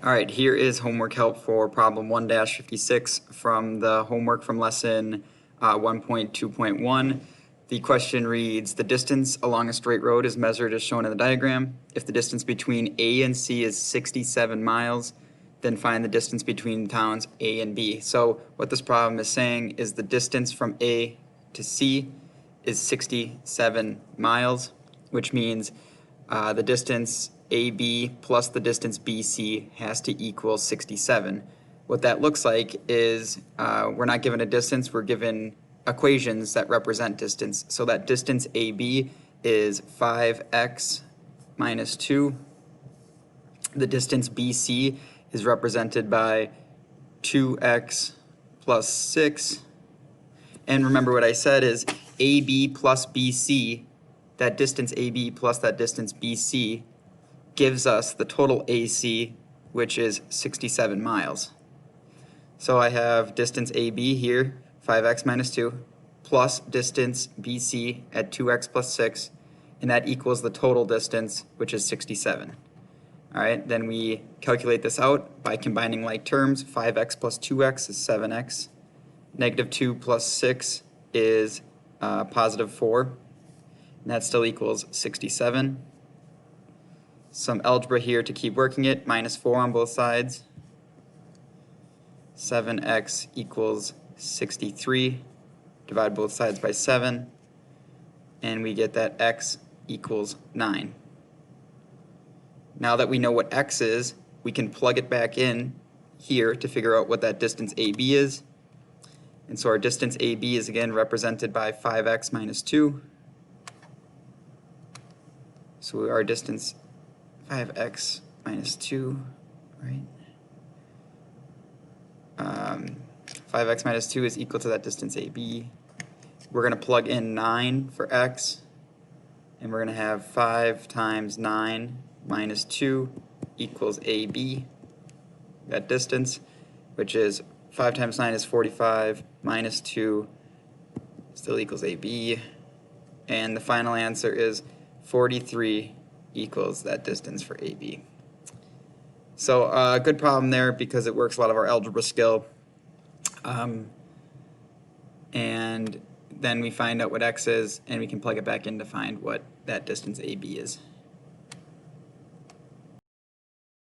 Alright, here is homework help for problem 1-56 from the homework from lesson 1.2.1. The question reads, the distance along a straight road is measured as shown in the diagram. If the distance between A and C is 67 miles, then find the distance between towns A and B. So what this problem is saying is the distance from A to C is 67 miles, which means the distance AB plus the distance BC has to equal 67. What that looks like is we're not given a distance, we're given equations that represent distance. So that distance AB is 5x minus 2. The distance BC is represented by 2x plus 6. And remember what I said is AB plus BC, that distance AB plus that distance BC gives us the total AC, which is 67 miles. So I have distance AB here, 5x minus 2, plus distance BC at 2x plus 6, and that equals the total distance, which is 67. All right, then we calculate this out by combining like terms. 5x plus 2x is 7x. Negative 2 plus 6 is positive 4, and that still equals 67. Some algebra here to keep working it, minus 4 on both sides. 7x equals 63. Divide both sides by 7, and we get that x equals 9. Now that we know what x is, we can plug it back in here to figure out what that distance AB is. And so our distance AB is again represented by 5x minus 2. So our distance 5x minus 2, right? 5x minus 2 is equal to that distance AB. We're going to plug in 9 for x, and we're going to have 5 times 9 minus 2 equals AB, that distance, which is 5 times 9 is 45, minus 2 still equals AB, and the final answer is 43 equals that distance for AB. So a good problem there because it works a lot of our algebra skill. And then we find out what x is, and we can plug it back in to find what that distance AB is.